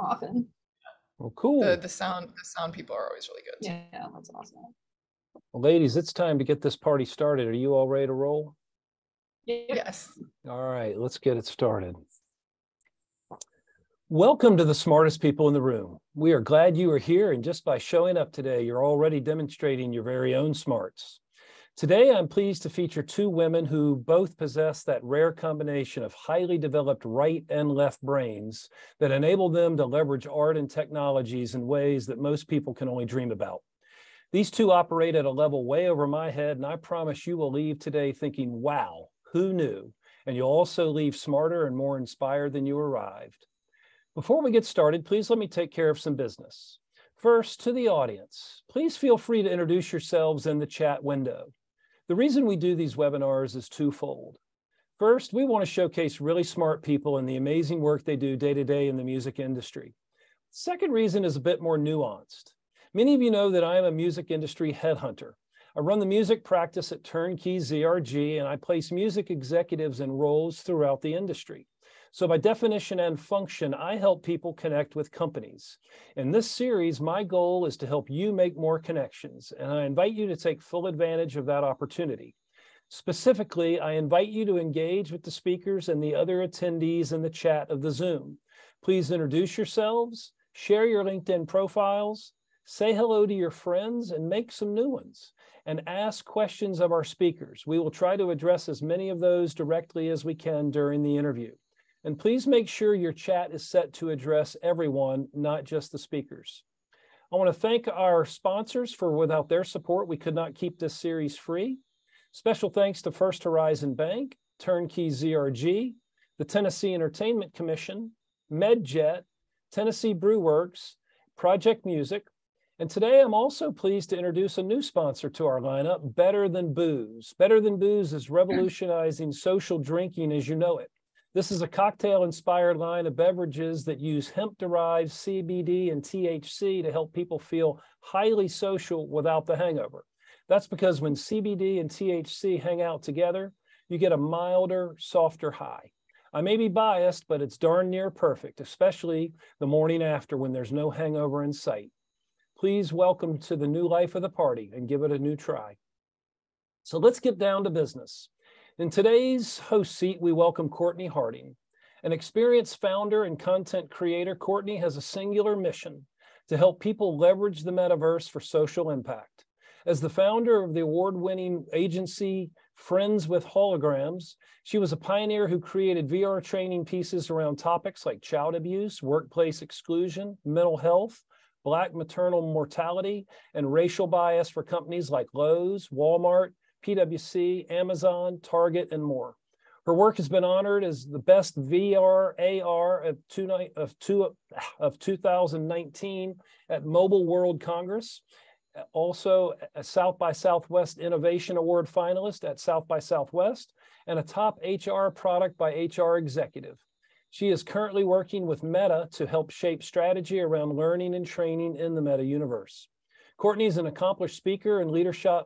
often. Well, cool. The sound people are always really good. Yeah, that's awesome. Well, ladies, it's time to get this party started. Are you all ready to roll? Yes. All right, let's get it started. Welcome to the smartest people in the room. We are glad you are here, and just by showing up today, you're already demonstrating your very own smarts. Today, I'm pleased to feature two women who both possess that rare combination of highly developed right and left brains that enable them to leverage art and technologies in ways that most people can only dream about. These two operate at a level way over my head, and I promise you will leave today thinking, wow, who knew? And you'll also leave smarter and more inspired than you arrived. Before we get started, please let me take care of some business. First, to the audience, please feel free to introduce yourselves in the chat window. The reason we do these webinars is twofold. First, we want to showcase really smart people and the amazing work they do day to day in the music industry. Second reason is a bit more nuanced. Many of you know that I am a music industry headhunter. I run the music practice at Turnkey ZRG, and I place music executives in roles throughout the industry. So by definition and function, I help people connect with companies. In this series, my goal is to help you make more connections, and I invite you to take full advantage of that opportunity. Specifically, I invite you to engage with the speakers and the other attendees in the chat of the Zoom. Please introduce yourselves, share your LinkedIn profiles, say hello to your friends, and make some new ones, and ask questions of our speakers. We will try to address as many of those directly as we can during the interview. And please make sure your chat is set to address everyone, not just the speakers. I want to thank our sponsors for without their support, we could not keep this series free. Special thanks to First Horizon Bank, Turnkey ZRG, the Tennessee Entertainment Commission, MedJet, Tennessee Brewworks, Project Music. And today I'm also pleased to introduce a new sponsor to our lineup, Better Than Booze. Better Than Booze is revolutionizing social drinking as you know it. This is a cocktail-inspired line of beverages that use hemp-derived CBD and THC to help people feel highly social without the hangover. That's because when CBD and THC hang out together, you get a milder, softer high. I may be biased, but it's darn near perfect, especially the morning after when there's no hangover in sight. Please welcome to the new life of the party and give it a new try. So let's get down to business. In today's host seat, we welcome Cortney Harding. An experienced founder and content creator, Cortney has a singular mission to help people leverage the metaverse for social impact. As the founder of the award-winning agency Friends with Holograms, she was a pioneer who created VR training pieces around topics like child abuse, workplace exclusion, mental health, Black maternal mortality, and racial bias for companies like Lowe's, Walmart, PwC, Amazon, Target, and more. Her work has been honored as the best VR AR of 2019 at Mobile World Congress. Also a South by Southwest Innovation Award finalist at South by Southwest, and a top HR product by HR executive. She is currently working with Meta to help shape strategy around learning and training in the Meta universe. Cortney is an accomplished speaker and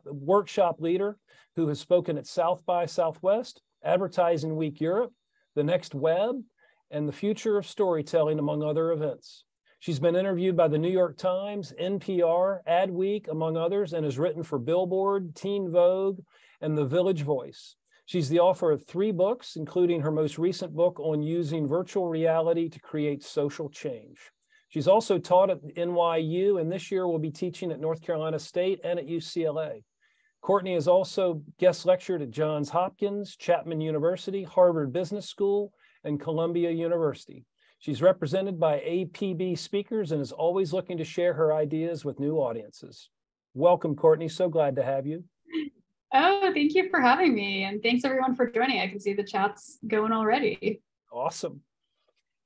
workshop leader who has spoken at South by Southwest, Advertising Week Europe, The Next Web, and the Future of Storytelling, among other events. She's been interviewed by the New York Times, NPR, Adweek, among others, and has written for Billboard, Teen Vogue, and The Village Voice. She's the author of 3 books, including her most recent book on using virtual reality to create social change. She's also taught at NYU, and this year will be teaching at North Carolina State and at UCLA. Cortney has also guest lectured at Johns Hopkins, Chapman University, Harvard Business School, and Columbia University. She's represented by APB speakers and is always looking to share her ideas with new audiences. Welcome, Cortney. So glad to have you. Oh, thank you for having me. And thanks everyone for joining. I can see the chat's going already. Awesome.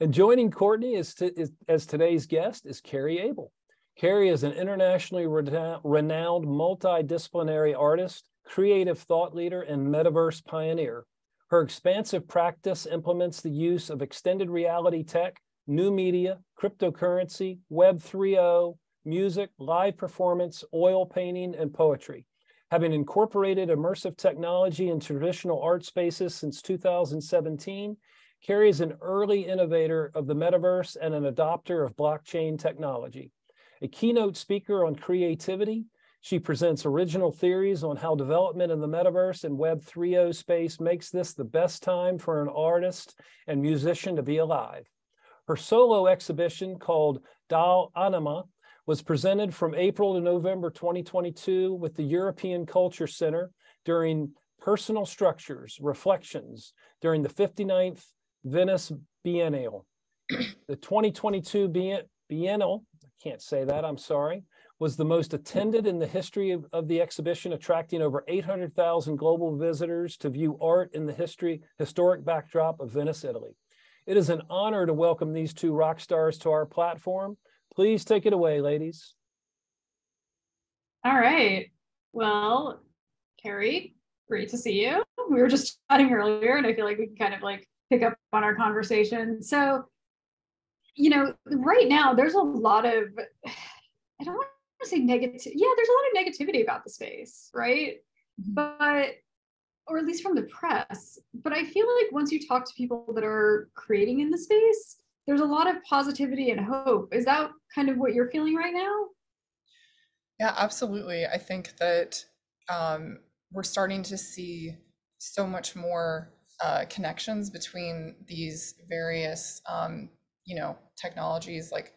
And joining Cortney as today's guest is Carrie Abel. Carrie is an internationally renowned multidisciplinary artist, creative thought leader, and metaverse pioneer. Her expansive practice implements the use of extended reality tech, new media, cryptocurrency, Web 3.0, music, live performance, oil painting, and poetry. Having incorporated immersive technology in traditional art spaces since 2017, Carrie is an early innovator of the metaverse and an adopter of blockchain technology. A keynote speaker on creativity, she presents original theories on how development in the metaverse and Web 3.0 space makes this the best time for an artist and musician to be alive. Her solo exhibition called Dal Anima was presented from April to November 2022 with the European Culture Center during Personal Structures, Reflections during the 59th Venice Biennial. The 2022 Biennial, I can't say that, I'm sorry, was the most attended in the history of the exhibition, attracting over 800,000 global visitors to view art in the historic backdrop of Venice, Italy. It is an honor to welcome these two rock stars to our platform. Please take it away, ladies. All right. Well, Carrie, great to see you. We were just chatting earlier, and I feel like we can kind of like pick up on our conversation. So, you know, right now there's a lot of, I don't want to say negative. Yeah, there's a lot of negativity about the space, right? But, or at least from the press. But I feel like once you talk to people that are creating in the space, there's a lot of positivity and hope. Is that kind of what you're feeling right now? Yeah, absolutely. I think that we're starting to see so much more connections between these various, technologies like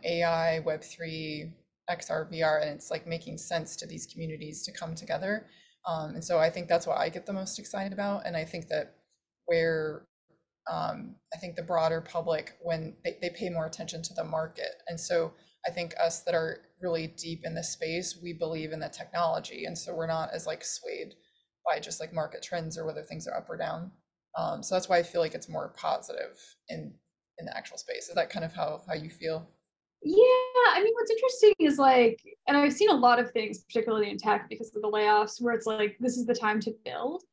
AI, Web3, XR, VR, and it's like making sense to these communities to come together. And so I think that's what I get the most excited about. And I think that where I think the broader public, when they pay more attention to the market. And so I think us that are really deep in the space, we believe in the technology. And so we're not as like swayed by just like market trends or whether things are up or down. So that's why I feel like it's more positive in the actual space. Is that kind of how you feel? Yeah, I mean, what's interesting is like, and I've seen a lot of things, particularly in tech because of the layoffs, where it's like, this is the time to build.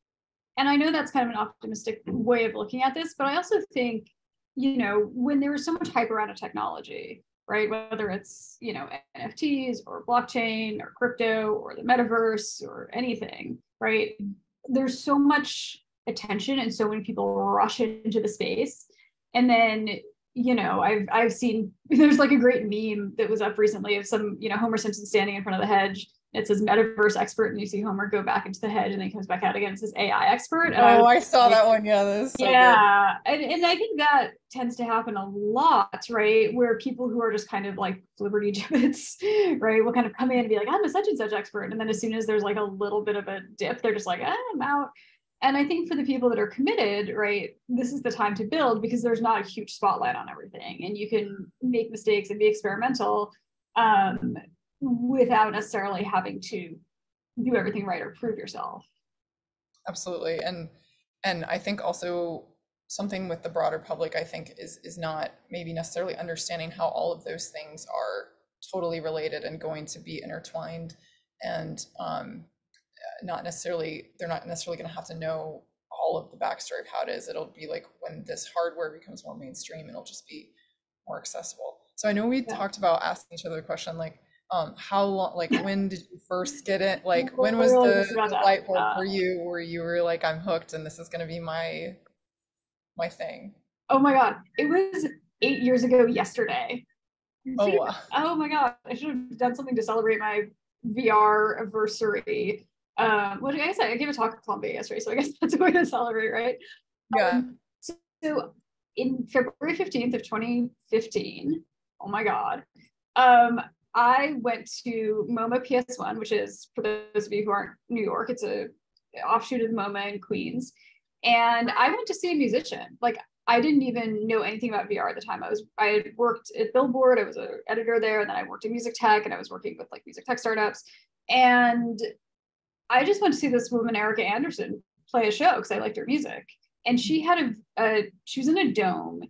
And I know that's kind of an optimistic way of looking at this, but I also think, you know, when there was so much hype around a technology, right, whether it's, you know, NFTs or blockchain or crypto or the metaverse or anything, right, there's so much attention and so many people rush into the space. And then, you know, I've seen, there's like a great meme that was up recently of some, you know, Homer Simpson standing in front of the hedge. It says metaverse expert, and you see Homer go back into the hedge, and then he comes back out again. It says AI expert. And I saw that one. Yeah, that is so yeah, and I think that tends to happen a lot, right? Where people who are just kind of like Liberty gibbets, right, will kind of come in and be like, I'm a such and such expert, and then as soon as there's like a little bit of a dip, they're just like, I'm out. And I think for the people that are committed, right, this is the time to build because there's not a huge spotlight on everything, and you can make mistakes and be experimental. Without necessarily having to do everything right or prove yourself. Absolutely. And I think also something with the broader public, I think is not maybe necessarily understanding how all of those things are totally related and going to be intertwined, and they're not necessarily going to have to know all of the backstory of how it is. It'll be like when this hardware becomes more mainstream, it'll just be more accessible. So I know we talked about asking each other a question like, how long, like when did you first get it? Like when was the light bulb for you where you were like, I'm hooked and this is going to be my thing? Oh my God. It was 8 years ago yesterday. Oh, wow. Oh my God. I should have done something to celebrate my VR anniversary. What did I say? I gave a talk at Columbia yesterday, so I guess that's a way to celebrate, right? Yeah. So in February 15th of 2015, oh my God, I went to MoMA PS1, which is, for those of you who aren't New York, it's a offshoot of MoMA in Queens. And I went to see a musician. Like, I didn't even know anything about VR at the time. I had worked at Billboard. I was an editor there, and then I worked in music tech, and I was working with like music tech startups. And I just went to see this woman, Erica Anderson, play a show because I liked her music. And she had she was in a dome,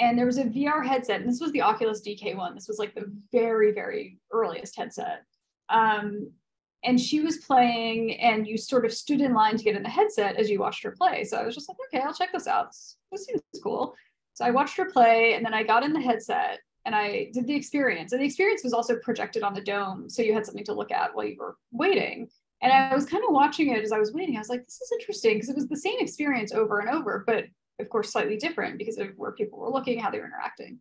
and there was a VR headset, and this was the Oculus DK1. This was like the very, very earliest headset. And she was playing, and you sort of stood in line to get in the headset as you watched her play. So I was just like, okay, I'll check this out. This seems cool. So I watched her play, and then I got in the headset, and I did the experience. And the experience was also projected on the dome, so you had something to look at while you were waiting. And I was kind of watching it as I was waiting. I was like, this is interesting, because it was the same experience over and over, but of course, slightly different because of where people were looking, how they were interacting.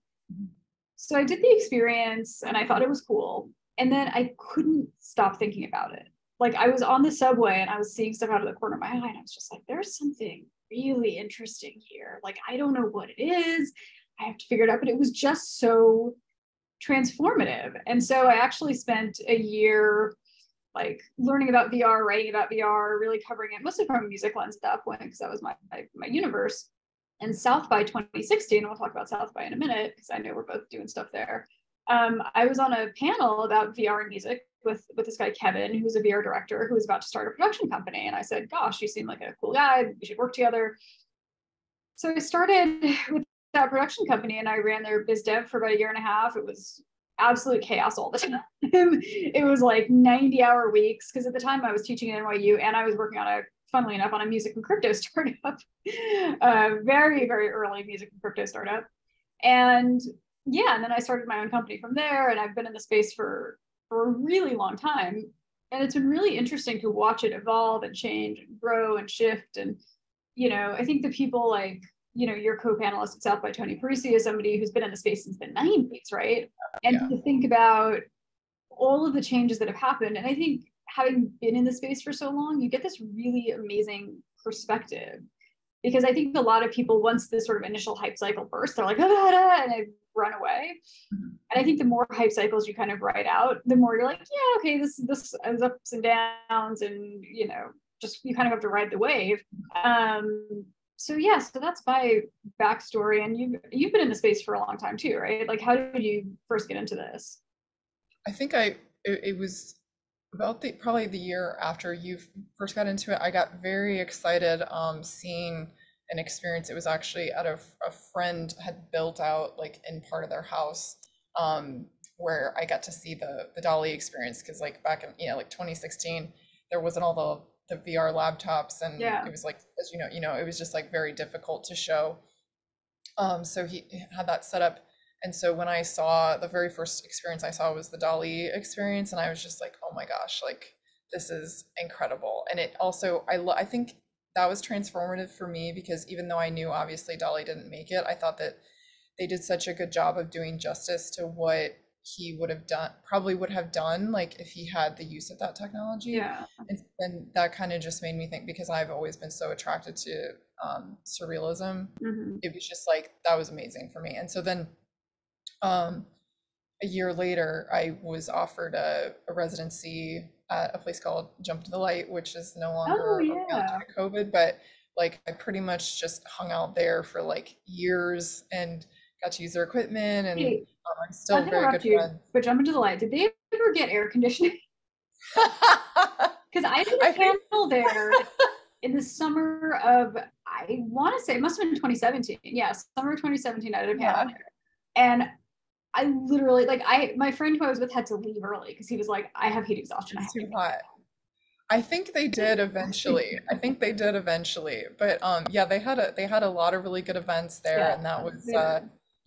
So I did the experience and I thought it was cool. And then I couldn't stop thinking about it. Like I was on the subway and I was seeing stuff out of the corner of my eye and I was just like, there's something really interesting here. Like, I don't know what it is. I have to figure it out, but it was just so transformative. And so I actually spent a year like learning about VR, writing about VR, really covering it, mostly from a music lens at that point, because that was my universe. And South by 2016, and we'll talk about South by in a minute, because I know we're both doing stuff there. I was on a panel about VR and music with this guy, Kevin, who's a VR director who was about to start a production company. And I said, gosh, you seem like a cool guy. We should work together. So I started with that production company and I ran their biz dev for about a year and a half. It was absolute chaos all the time. It was like 90-hour weeks, because at the time I was teaching at NYU and I was working on funnily enough, on a music and crypto startup, very, very early music and crypto startup. And yeah, and then I started my own company from there, and I've been in the space for a really long time. And it's been really interesting to watch it evolve and change and grow and shift. And, I think the people like, your co-panelist at South by, Tony Parisi, is somebody who's been in the space since the 90s, right? And to think about all of the changes that have happened. And I think having been in the space for so long, you get this really amazing perspective. Because I think a lot of people, once this sort of initial hype cycle bursts, they're like, and they run away. And I think the more hype cycles you kind of ride out, the more you're like, yeah, okay, this has ups and downs, and just you kind of have to ride the wave. So that's my backstory. And you've been in the space for a long time too, right? Like, how did you first get into this? I think it was about probably the year after you first got into it. I got very excited seeing an experience. It was actually at a friend had built out like in part of their house, where I got to see the DALL-E experience, because like back in like 2016 there wasn't all the VR laptops, and it was like, as it was just like very difficult to show. So he had that set up. And so when I saw the very first experience I saw was the DALL-E experience, and I was just like, oh my gosh, like this is incredible. And it also, I think that was transformative for me, because even though I knew obviously DALL-E didn't make it, I thought that they did such a good job of doing justice to what he would have done like if he had the use of that technology. And that kind of just made me think, because I've always been so attracted to surrealism. It was just like, that was amazing for me. And so then a year later, I was offered a residency at a place called Jump to the Light, which is no longer around due to COVID, but like I pretty much just hung out there for like years and got to use their equipment, and I'm still very good friends. But Jump into the Light, did they ever get air conditioning? Because I did a panel there in the summer of, I want to say it must have been 2017. Yes, summer 2017, I did a panel there. And I literally, like, my friend who I was with had to leave early because he was like, I have heat exhaustion. It's too hot. I think they did eventually. But they had a lot of really good events there, and that was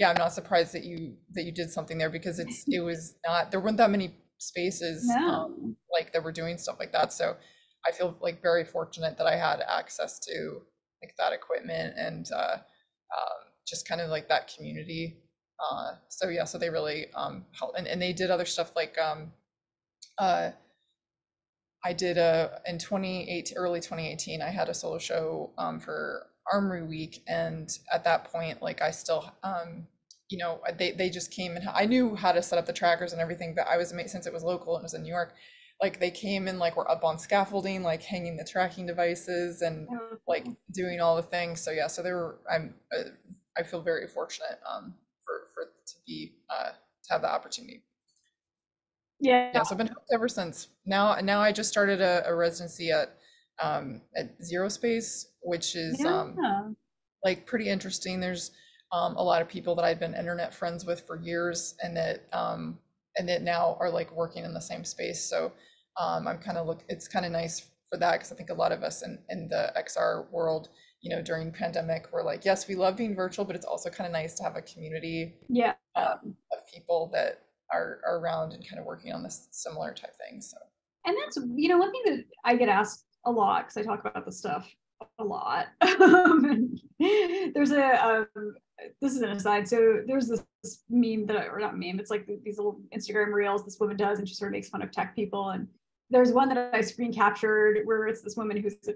I'm not surprised that you did something there, because there weren't that many spaces like that were doing stuff like that. So I feel like very fortunate that I had access to like that equipment and just kind of like that community. So they really helped, and they did other stuff like I did in early 2018, I had a solo show for Armory Week, and at that point, like I still they just came, and I knew how to set up the trackers and everything, but I was amazed, since it was local and it was in New York, like they came and like were up on scaffolding, like hanging the tracking devices and like doing all the things. So so they were, I feel very fortunate to have the opportunity. So I've been hooked ever since. Now I just started a residency at Zero Space, which is like pretty interesting. There's a lot of people that I've been internet friends with for years, and that now are like working in the same space. So it's kind of nice for that, because I think a lot of us in the XR world, during pandemic, we're like, yes, we love being virtual, but it's also kind of nice to have a community of people that are around and kind of working on this similar type thing. So, and that's one thing that I get asked a lot, because I talk about this stuff a lot. There's this is an aside. So there's this meme or not meme, it's like these little Instagram reels this woman does, and she sort of makes fun of tech people. And there's one that I screen captured where it's this woman who's at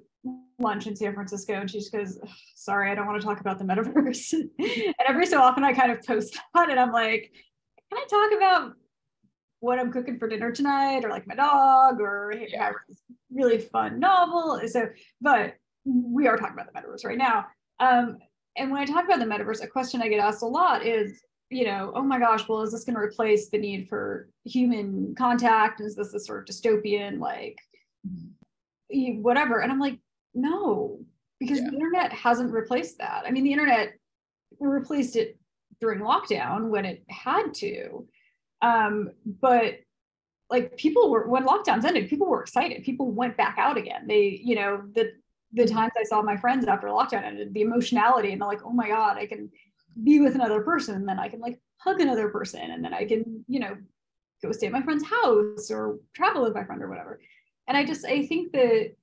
lunch in San Francisco, and she just goes, sorry, I don't want to talk about the metaverse. And every so often I kind of post that, and I'm like, can I talk about what I'm cooking for dinner tonight, or like my dog, or have this really fun novel? So, but we are talking about the metaverse right now. And when I talk about the metaverse, a question I get asked a lot is, oh my gosh, well, is this going to replace the need for human contact? Is this a sort of dystopian, like, whatever? And I'm like, no, because the internet hasn't replaced that. I mean, the internet replaced it during lockdown when it had to. But like when lockdowns ended, people were excited. People went back out again. They, the times I saw my friends after lockdown ended, the emotionality, and they're like, oh my God, I can be with another person, and then I can like hug another person, and then I can, go stay at my friend's house or travel with my friend or whatever. And I think that,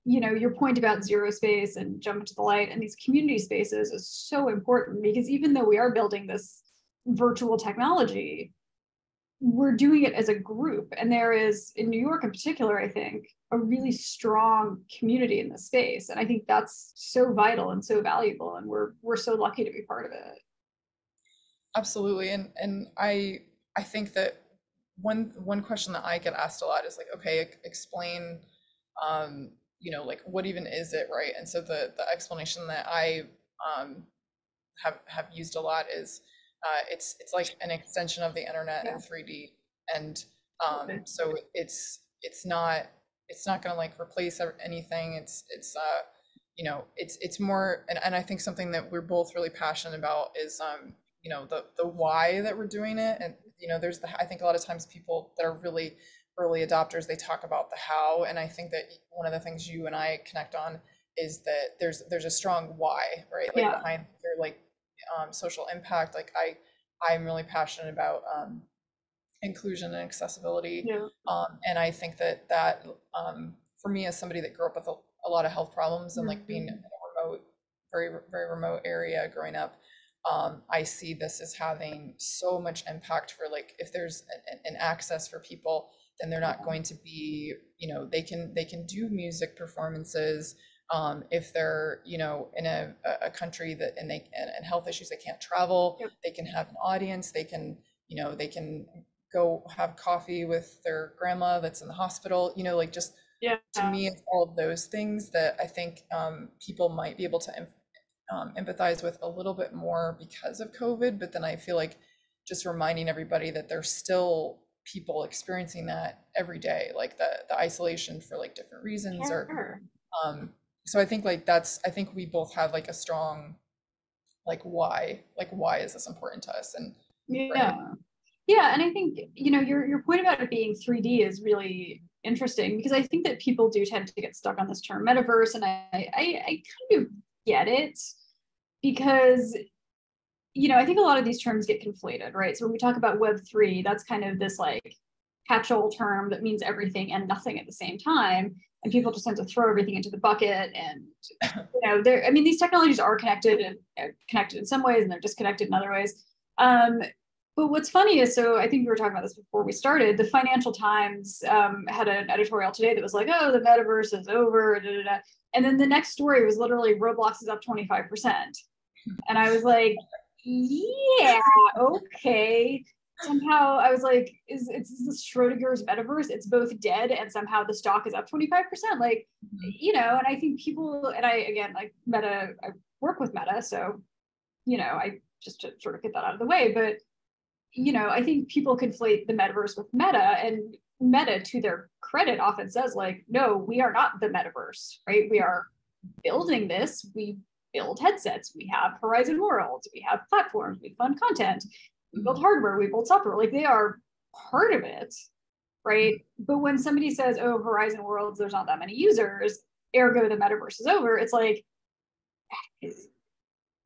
your point about zero space and jump into the light and these community spaces is so important, because even though we are building this virtual technology, we're doing it as a group. And there is, in New York in particular, I think, a really strong community in this space. And I think that's so vital and so valuable. And we're so lucky to be part of it. Absolutely. And I think that one question that I get asked a lot is like, okay, explain, like what even is it, right? And so the explanation that I have used a lot is it's like an extension of the internet in 3D, and so it's not going to like replace anything. It's more, and I think something that we're both really passionate about is the why that we're doing it. And there's I think a lot of times people that are really early adopters, they talk about the how, and I think that one of the things you and I connect on is that there's a strong why, right? Like behind your like social impact. Like I'm really passionate about inclusion and accessibility, and I think that for me, as somebody that grew up with a lot of health problems and like being in a remote, very very remote area growing up, I see this as having so much impact for like, if there's an access for people, then they're not going to be, they can do music performances. If they're, in a country that, and health issues, they can't travel, they can have an audience, they can go have coffee with their grandma that's in the hospital, like just, to me, it's all of those things that I think people might be able to empathize with a little bit more because of COVID. But then I feel like just reminding everybody that there's still people experiencing that every day, like the isolation for like different reasons, or so I think like I think we both have like a strong why is this important to us? And and I think your point about it being 3D is really interesting, because I think that people do tend to get stuck on this term metaverse, and I kind of get it, because I think a lot of these terms get conflated, right? So when we talk about Web3, that's kind of this like catch-all term that means everything and nothing at the same time, and people just tend to throw everything into the bucket. And these technologies are connected in some ways, and they're disconnected in other ways. But what's funny is, so I think we were talking about this before we started, the Financial Times had an editorial today that was like, oh, the metaverse is over, da, da, da. And then the next story was literally Roblox is up 25%. And I was like, yeah, okay. Somehow I was like, it's this Schrodinger's metaverse. It's both dead and somehow the stock is up 25%. Like, and I think people, and I work with Meta. So, I just to sort of get that out of the way, but, I think people conflate the metaverse with Meta, and Meta, to their credit, often says like, no, we are not the metaverse, right? We are building this. We build headsets, we have Horizon Worlds, we have platforms, we fund content, we build hardware, we build software. Like, they are part of it, right? But when somebody says, oh, Horizon Worlds, there's not that many users, ergo the metaverse is over, it's like,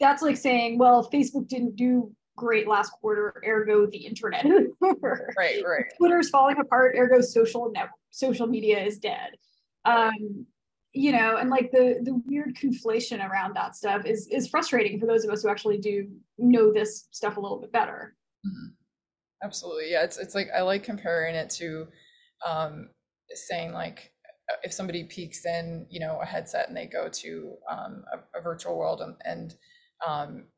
that's like saying, well, Facebook didn't do great last quarter, ergo the internet is over. Right. Twitter's falling apart, ergo social media is dead. you know, and like the weird conflation around that stuff is frustrating for those of us who actually do know this stuff a little bit better. Mhm. Absolutely. Yeah, it's like I like comparing it to saying like if somebody peeks in, you know, a headset and they go to a virtual world and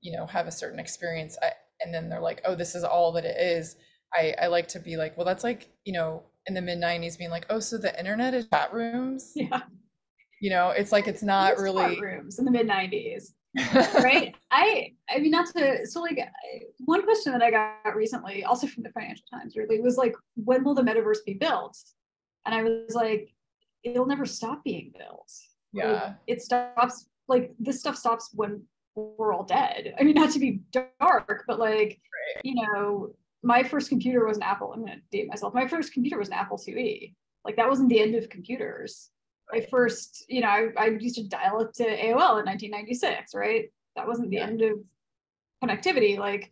you know, have a certain experience, and then they're like, oh, this is all that it is. I like to be like, well, that's like, you know, in the mid 90s being like, oh, so the internet is chat rooms. Yeah. You know, it's like it's not really rooms in the mid 90s. Right. I mean, not to, so like one question that I got recently, also from the Financial Times, really, was like, when will the metaverse be built? And I was like, it'll never stop being built. Yeah. Like, it stops, like this stuff stops when we're all dead. I mean, not to be dark, but like, Right. you know, my first computer was an Apple. I'm gonna date myself. My first computer was an Apple IIe. Like that wasn't the end of computers. My first, you know, I used to dial up to AOL in 1996, right? That wasn't the end of connectivity. Like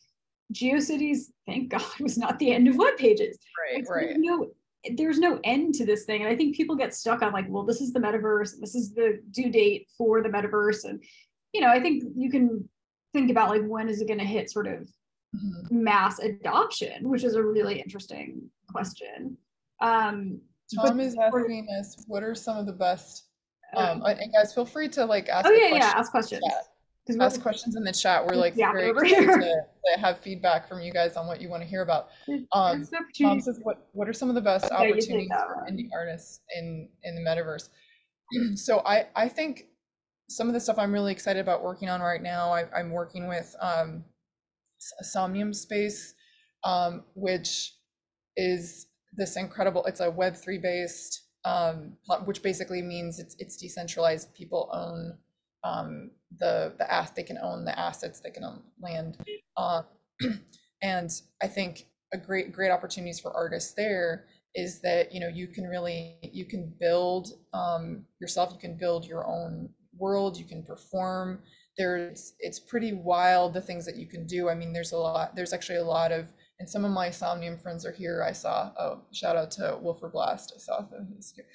GeoCities, thank God, was not the end of web pages. Right, Like, right. there's no end to this thing. And I think people get stuck on like, well, this is the metaverse, and this is the due date for the metaverse. And, you know, I think you can think about like, when is it going to hit sort of mass adoption, which is a really interesting question. Tom is asking us, what are some of the best, and guys, feel free to like ask ask questions. Ask questions in the chat. We're like very over excited here. to have feedback from you guys on what you want to hear about. Tom says, what are some of the best opportunities for indie artists in the metaverse? So I think some of the stuff I'm really excited about working on right now, I'm working with Somnium Space, which is this incredible, it's a Web3 based, which basically means it's decentralized. People own they can own the assets, they can own land. And I think a great opportunities for artists there is that, you know, you can build yourself, you can build your own world, you can perform. It's pretty wild, the things that you can do. I mean, there's actually a lot of, and some of my Somnium friends are here. I saw, shout out to Wilford Blast. I saw his here.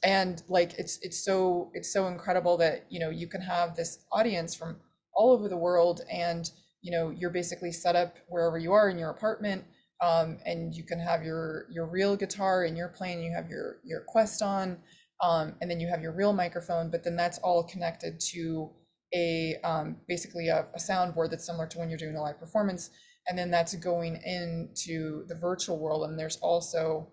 And like, it's so incredible that, you know, you can have this audience from all over the world, and, you know, you're basically set up wherever you are in your apartment. And you can have your real guitar and you're playing, you have your Quest on, and then you have your real microphone, but then that's all connected to basically a soundboard that's similar to when you're doing a live performance. And then that's going into the virtual world. And there's also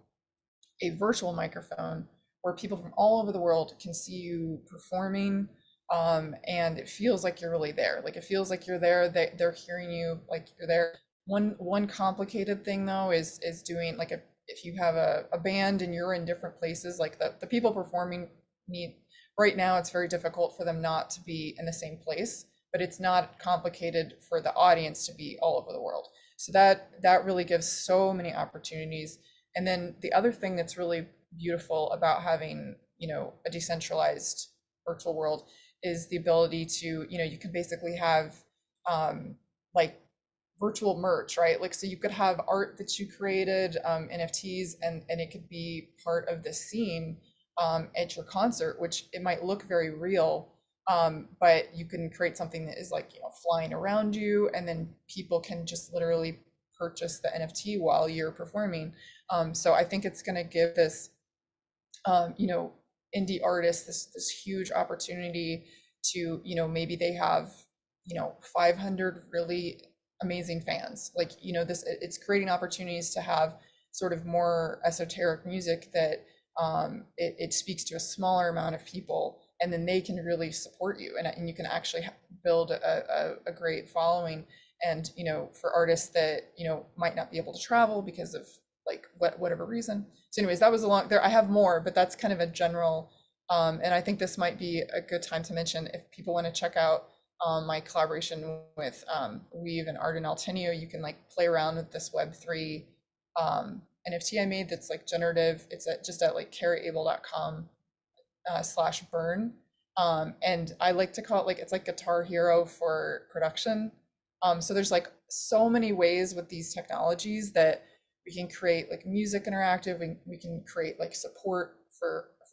a virtual microphone where people from all over the world can see you performing. And it feels like you're really there. Like it feels like you're there, they're hearing you like you're there. One complicated thing though is doing like if you have a band and you're in different places, like the people performing right now, it's very difficult for them not to be in the same place, but it's not complicated for the audience to be all over the world. So that really gives so many opportunities. And then the other thing that's really beautiful about having, you know, a decentralized virtual world is the ability to, you know, you can basically have like virtual merch, right? Like, so you could have art that you created, NFTs, and it could be part of the scene at your concert, which it might look very real, but you can create something that is like, you know, flying around you, and then people can just literally purchase the NFT while you're performing. So I think it's going to give this, you know, indie artists this huge opportunity to, you know, maybe they have, you know, 500 really amazing fans. Like, you know, it's creating opportunities to have sort of more esoteric music that it speaks to a smaller amount of people, and then they can really support you, and you can actually build a great following. And, you know, for artists that, you know, might not be able to travel because of like whatever reason. So anyways, that was a long there. I have more, but that's kind of a general, and I think this might be a good time to mention, if people want to check out my collaboration with Weave and Arden Altenio, you can like play around with this Web3 NFT I made that's like generative. It's just at like carrieable.com /burn. And I like to call it like, it's like Guitar Hero for production. So there's like so many ways with these technologies that we can create like music interactive, and we can create like support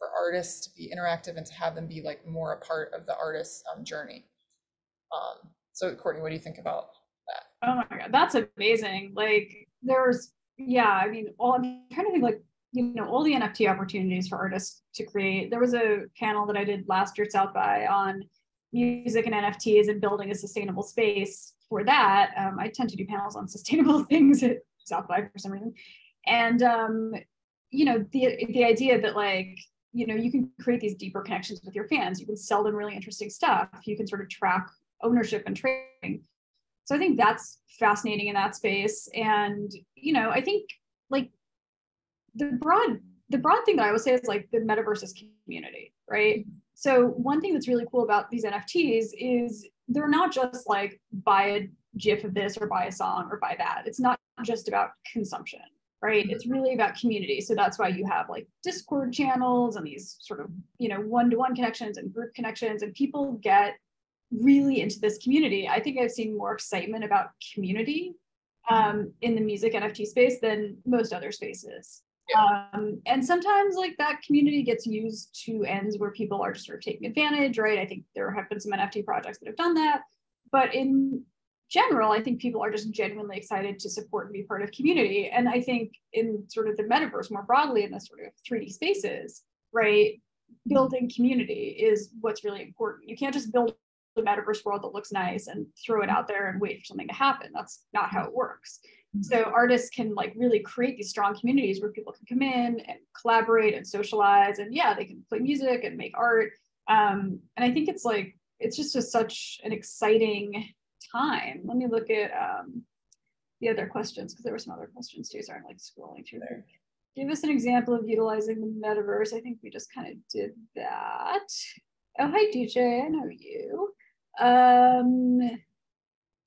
artists to be interactive and to have them be like more a part of the artist's journey. So Cortney, what do you think about that? Oh my God, that's amazing. Like there's, yeah, I mean, I'm trying to think like, you know, all the NFT opportunities for artists to create. There was a panel that I did last year at South by on music and NFTs and building a sustainable space for that. I tend to do panels on sustainable things at South by for some reason. And, you know, the idea that like, you know, you can create these deeper connections with your fans. You can sell them really interesting stuff. You can sort of track ownership and trading. So I think that's fascinating in that space. And, you know, I think like the broad thing that I would say is like the metaverse is community, right? So one thing that's really cool about these NFTs is they're not just like buy a GIF of this or buy a song or buy that. It's not just about consumption, right? It's really about community. So that's why you have like Discord channels and these sort of, you know, one-to-one connections and group connections, and people get really into this community. I think I've seen more excitement about community in the music NFT space than most other spaces. And sometimes like that community gets used to ends where people are just sort of taking advantage, right? I think there have been some NFT projects that have done that, but in general, I think people are just genuinely excited to support and be part of community. And I think in sort of the metaverse more broadly, in the sort of 3D spaces, right, building community is what's really important. You can't just build the metaverse world that looks nice and throw it out there and wait for something to happen. That's not how it works. So artists can like really create these strong communities where people can come in and collaborate and socialize, and yeah, they can play music and make art. And I think it's like, it's just such an exciting time. Let me look at the other questions, because there were some other questions too. Sorry, I'm like scrolling through there. Give us an example of utilizing the metaverse. I think we just kind of did that. Oh, hi DJ, I know you.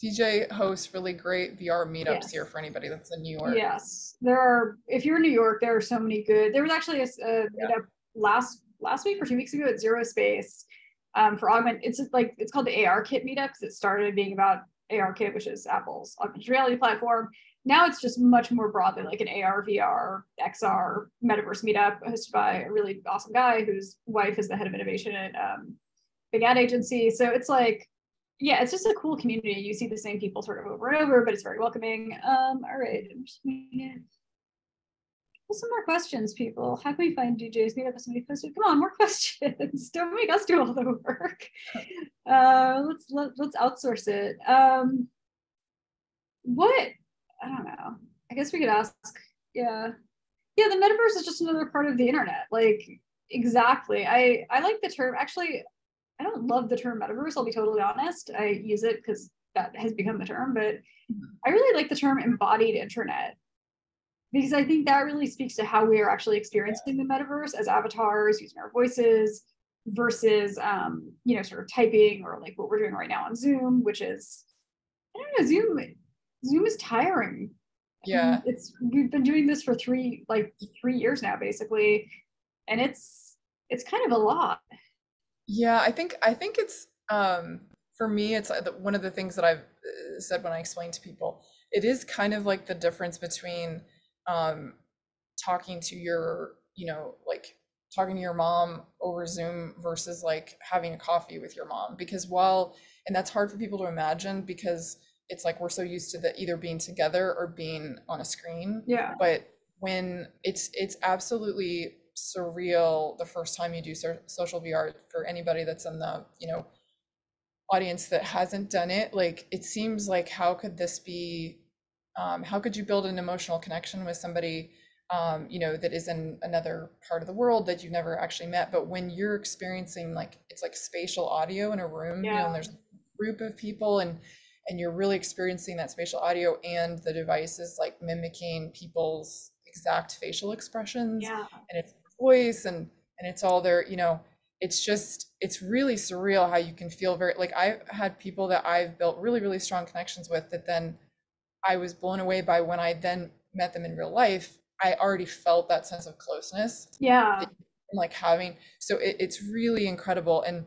DJ hosts really great VR meetups yes. here for anybody that's in New York. Yes, there are. If you're in New York, there are so many good. There was actually a meetup last week or 2 weeks ago at Zero Space for augment. It's like, it's called the AR Kit meetup because it started being about AR Kit, which is Apple's augmented reality platform. Now it's just much more broadly like an AR, VR, XR metaverse meetup hosted by a really awesome guy whose wife is the head of innovation at big ad agency. So it's like, yeah, it's just a cool community. You see the same people sort of over and over, but it's very welcoming. All right, I'm just gonna some more questions, people. How can we find DJs? Maybe somebody posted. Come on, more questions. Don't make us do all the work. Let's outsource it. What? I don't know. I guess we could ask. Yeah, the metaverse is just another part of the internet. Like, exactly. I like the term. Actually, I don't love the term metaverse, I'll be totally honest. I use it because that has become the term, but I really like the term embodied internet, because I think that really speaks to how we are actually experiencing the metaverse as avatars using our voices versus, you know, sort of typing, or like what we're doing right now on Zoom, which is, I don't know, Zoom is tiring. Yeah. We've been doing this for 3 years now, basically, and it's kind of a lot. Yeah, I think it's for me, it's one of the things that I've said when I explain to people. It is kind of like the difference between talking to your, you know, like talking to your mom over Zoom versus like having a coffee with your mom, because and that's hard for people to imagine because it's like we're so used to the either being together or being on a screen. Yeah. But when it's absolutely surreal the first time you do social VR. For anybody that's in the, you know, audience that hasn't done it, like it seems like how could this be, how could you build an emotional connection with somebody, you know, that is in another part of the world that you've never actually met? But when you're experiencing like, it's like spatial audio in a room, you know, and there's a group of people and you're really experiencing that spatial audio, and the device is like mimicking people's exact facial expressions, and it's voice and it's all there, you know, it's really surreal how you can feel very, like I've had people that I've built really, really strong connections with that then I was blown away by when I then met them in real life. I already felt that sense of closeness. Yeah. Like having, so it's really incredible. And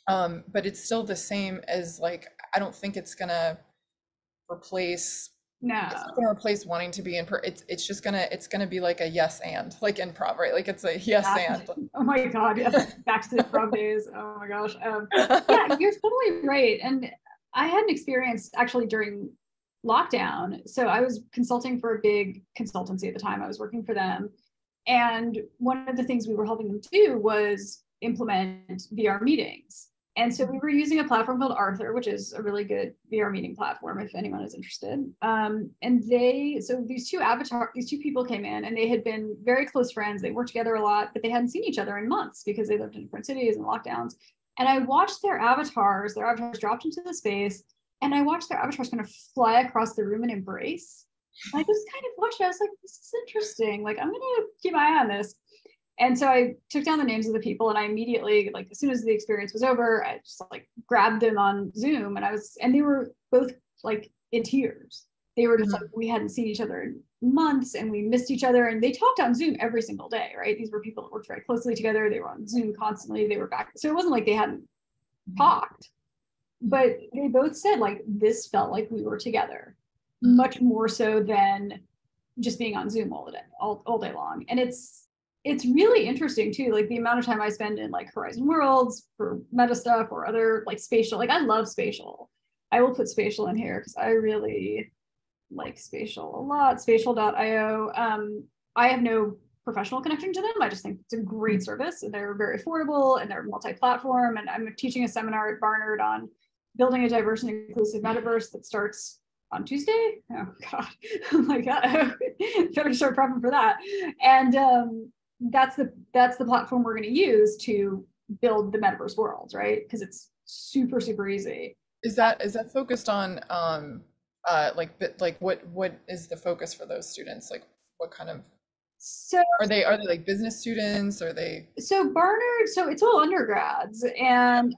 but it's still the same as like, I don't think it's gonna replace No. It's not going to replace wanting to be in it's just gonna be like a yes and like improv, right? Like it's a yes and. Oh my God, yes. Back to the improv days. Oh my gosh. Yeah, you're totally right. And I had an experience actually during lockdown. So I was consulting for a big consultancy at the time. I was working for them. And one of the things we were helping them do was implement VR meetings. And so we were using a platform called Arthur, which is a really good VR meeting platform if anyone is interested. So these two people came in and they had been very close friends. They worked together a lot, but they hadn't seen each other in months because they lived in different cities and lockdowns. And I watched their avatars dropped into the space, and I watched their avatars kind of fly across the room and embrace. And I just kind of watched it. I was like, this is interesting. Like, I'm gonna keep my eye on this. And so I took down the names of the people, and I immediately, like, as soon as the experience was over, I just like grabbed them on Zoom, and they were both like in tears. They were just like, we hadn't seen each other in months and we missed each other. And they talked on Zoom every single day, right? These were people that worked very closely together. They were on Zoom constantly. They were back. So it wasn't like they hadn't talked, but they both said like, this felt like we were together much more so than just being on Zoom all day long. And it's really interesting too, like the amount of time I spend in like Horizon Worlds for meta stuff or other like spatial, like I love spatial. I will put spatial in here because I really like spatial a lot, spatial.io. I have no professional connection to them. I just think it's a great service. They're very affordable and they're multi-platform. And I'm teaching a seminar at Barnard on building a diverse and inclusive metaverse that starts on Tuesday. Oh God, oh my God, better start prepping for that. And that's the platform we're going to use to build the metaverse worlds, right? Because it's super, super easy. Is that focused on what is the focus for those students? Like what kind of are they like business students? Are they Barnard, so it's all undergrads, and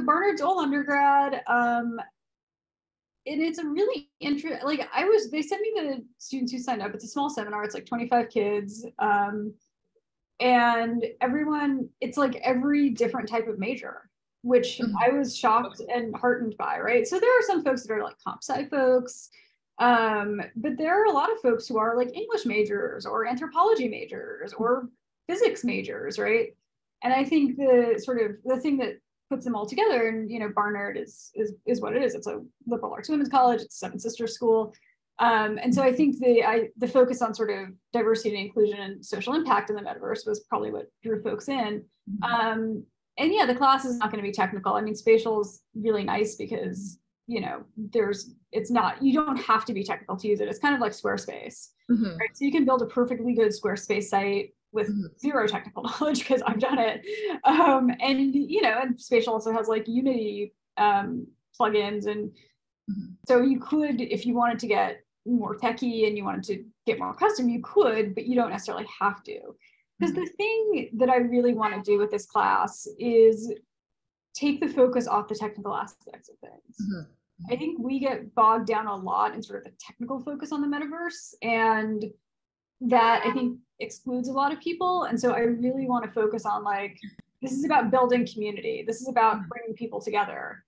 Barnard's all undergrad. And it's a really interesting, like they sent me the students who signed up. It's a small seminar, it's like 25 kids. And everyone, it's like every different type of major, which I was shocked and heartened by, right? So there are some folks that are like comp sci folks, but there are a lot of folks who are like English majors or anthropology majors or physics majors, right? And I think the thing that puts them all together, and Barnard is what it is. It's a liberal arts women's college. It's a Seven Sisters school. And so I think the focus on sort of diversity and inclusion and social impact in the metaverse was probably what drew folks in. And yeah, the class is not going to be technical. I mean, spatial is really nice because, you don't have to be technical to use it. It's kind of like Squarespace, right? So you can build a perfectly good Squarespace site with zero technical knowledge because I've done it. And spatial also has like Unity plugins. And so you could, if you wanted to get more techie and you wanted to get more custom, you could, but you don't necessarily have to. Because the thing that I really want to do with this class is take the focus off the technical aspects of things. I think we get bogged down a lot in sort of the technical focus on the metaverse, and that I think excludes a lot of people. And so I really want to focus on like, this is about building community. This is about bringing people together.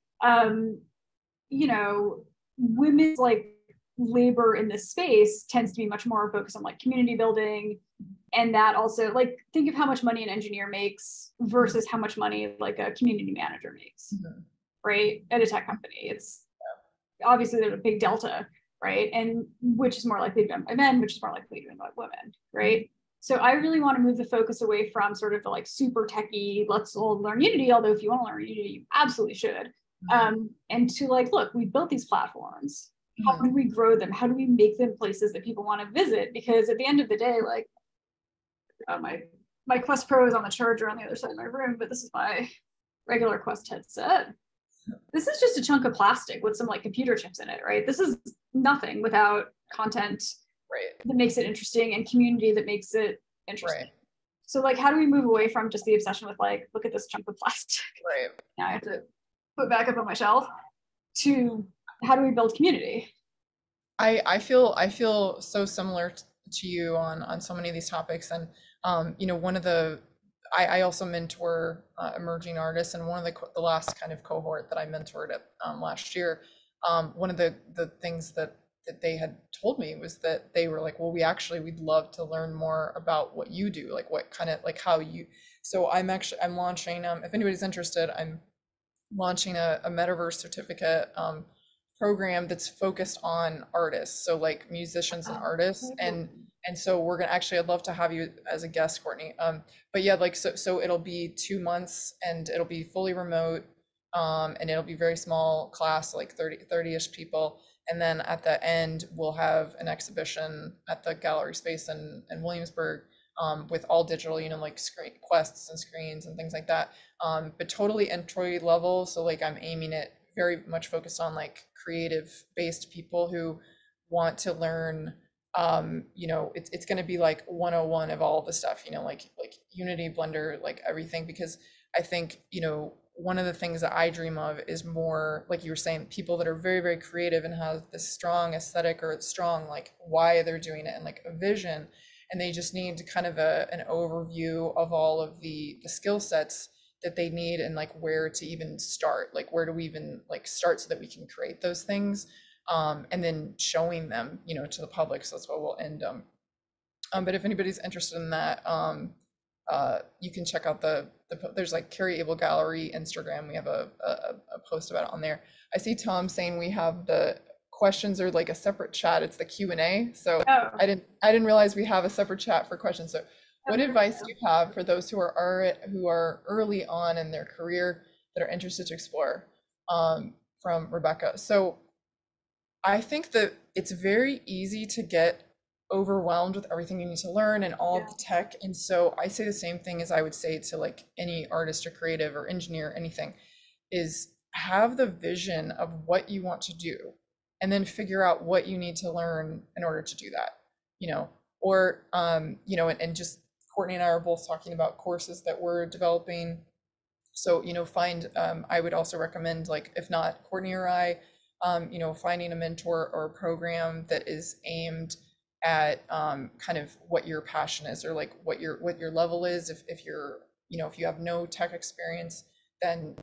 Women's like labor in this space tends to be much more focused on like community building. And that also, like, think of how much money an engineer makes versus how much money like a community manager makes, right? At a tech company. It's obviously there's a big delta, right? And which is more likely to be done by men, which is more likely to be done by women, right? So I really want to move the focus away from sort of the like super techie, let's all learn Unity, although if you want to learn Unity, you absolutely should. And to like, look, we built these platforms. How do we grow them? How do we make them places that people want to visit? Because at the end of the day, like, my Quest Pro is on the charger on the other side of my room, but this is my regular Quest headset. This is just a chunk of plastic with some like computer chips in it, right? This is nothing without content that makes it interesting and community that makes it interesting. Right. So like, how do we move away from just the obsession with like, look at this chunk of plastic? Right. Now I have to put back up on my shelf to how do we build community? I feel so similar to you on so many of these topics. And one of I also mentor emerging artists, and one of the last kind of cohort that I mentored at last year, one of the things that that they had told me was that they were like, well, we'd love to learn more about what you do, like what kind of, like how you, so I'm launching, if anybody's interested, I'm launching a metaverse certificate program that's focused on artists, so like musicians and artists, and so we're gonna actually, I'd love to have you as a guest, Courtney. But yeah, like so it'll be 2 months and it'll be fully remote, and it'll be very small class, like 30-ish people. And then at the end, we'll have an exhibition at the gallery space in Williamsburg, with all digital, like screen quests and screens and things like that. But totally entry level. So like I'm aiming it very much focused on like creative based people who want to learn. It's going to be like 101 of all the stuff, like Unity, Blender, like everything, because I think, one of the things that I dream of is more, like you were saying, people that are very, very creative and have this strong aesthetic or strong, like why they're doing it and like a vision. And they just need kind of an overview of all of the skill sets that they need and like where to even start, like where do we even like start so that we can create those things, and then showing them, to the public. So that's what we'll end. But if anybody's interested in that, you can check out there's like Carrie Able Gallery Instagram. We have a post about it on there. I see Tom saying we have the questions are like a separate chat. It's the Q&A. So I didn't realize we have a separate chat for questions. So what advice do you have for those who are early on in their career that are interested to explore? From Rebecca. So I think that it's very easy to get overwhelmed with everything you need to learn and all of the tech. And so I say the same thing as I would say to like any artist or creative or engineer, anything, is have the vision of what you want to do and then figure out what you need to learn in order to do that, and just Courtney and I are both talking about courses that we're developing. So, I would also recommend, like, if not Courtney or I, finding a mentor or a program that is aimed at kind of what your passion is, or like what your level is. If you're, if you have no tech experience, then,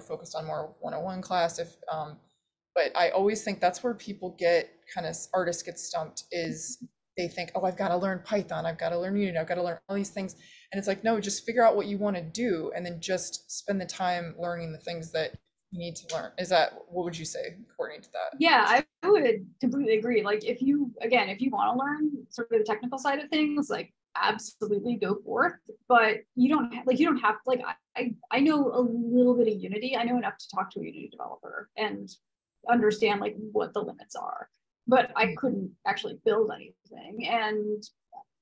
focus on more 101 class. But I always think that's where people artists get stumped, is they think, oh, I've got to learn Python, I've got to learn Unity, I've got to learn all these things. And it's like, no, just figure out what you want to do and then just spend the time learning the things that you need to learn. What would you say, Courtney, to that? Yeah, I would completely agree. Like if you want to learn sort of the technical side of things, like absolutely go forth, but you don't have, like, I know a little bit of Unity. I know enough to talk to a Unity developer and understand like what the limits are, but I couldn't actually build anything, and